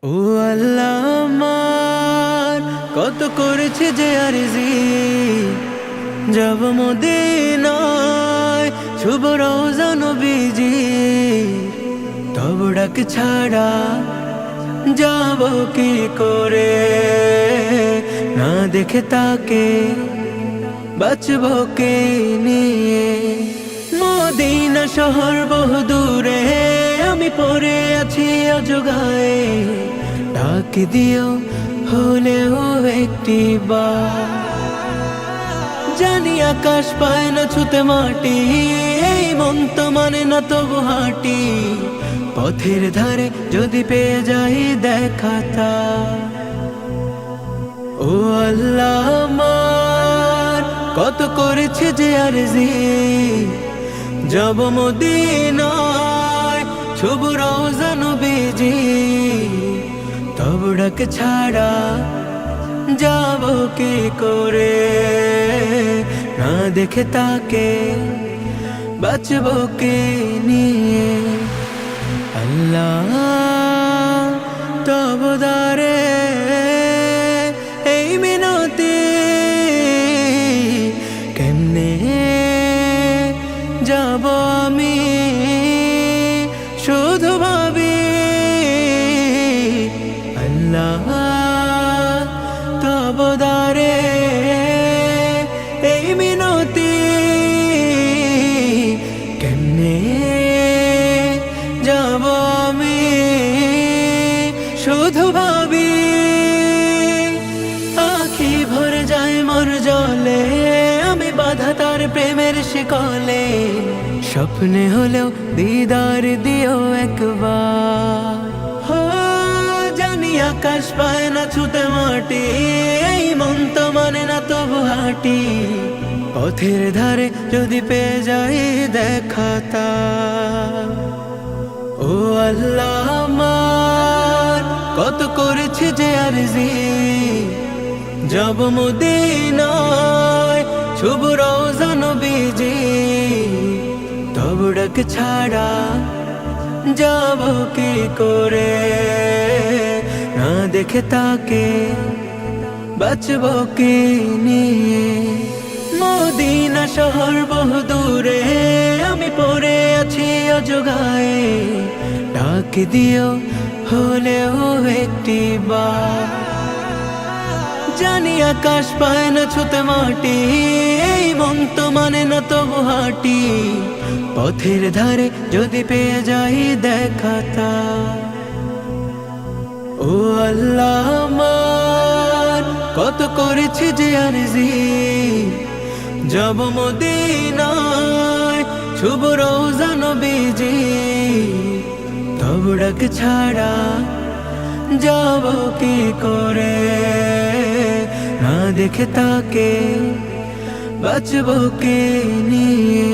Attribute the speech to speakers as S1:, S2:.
S1: ও আল্লাহ আমার কত করেছে যে আরজি যাব মদিনায় শুভ রওজা নবীজি তব ডাক ছাড়া যাব কি করে না দেখে তাকে বাঁচব কে নিয়ে মদিনা শহর বহু দূরে আমি পড়ে আছি অজগায়ে ডাক দিও হলেও একটি বার জানি আকাশ পায় না ছুতে মাটি এই মন তো মানে না তবু হাঁটি পথের ধারে যদি পেয়ে যাই দেখাতা ও আল্লাহ আমার কত করেছে যে আরজি যাব মদিনায় শুভ রওজা নবীজি তব ডাক ছাড়া যাব কি করে না দেখে তাকে বাঁচব কে নিয়ে আল্লাহ তব দারে এই মিনতি কেমনে যাব আমি শুধু ভাবি আল্লাহ তব দারে এই মিনতি কেমনে যাব আমি শুধু ভাবি আখি ভরে যায় মোর জলে আমি বাধা তার প্রেমের শিকলে স্বপ্নে হলেও দিদার দিও একবার জানি আকাশ পায় না ছুতে মাটি এই মন তো মানে না তবু হাঁটি পথের ধারে যদি পেয়ে যাই দেখাতা ও আল্লাহ আমার কত করেছে যে আরজি যাব মদিনায় শুভ রওজা নবীজি তব ডাক ছাড়া যাব কি করে না দেখে তাকে বাঁচব কি নিয়ে মদিনা শহর বহু দূরে আমি পড়ে আছি অজগায়ে ডাক দিও হলেও একটি বার জানি আকাশ পায় না ছুতে মাটি এই মন তো মানে না তবু হাঁটি পথের ধারে যদি পেয়ে যাই দেখাতা ও আল্লাহ আমার কত করেছে যে আরজি যাব মদিনায় শুভ রওজা নবীজি তব ডাক ছাড়া যাব কি করে না দেখে তাকে বাঁচব কে নিয়ে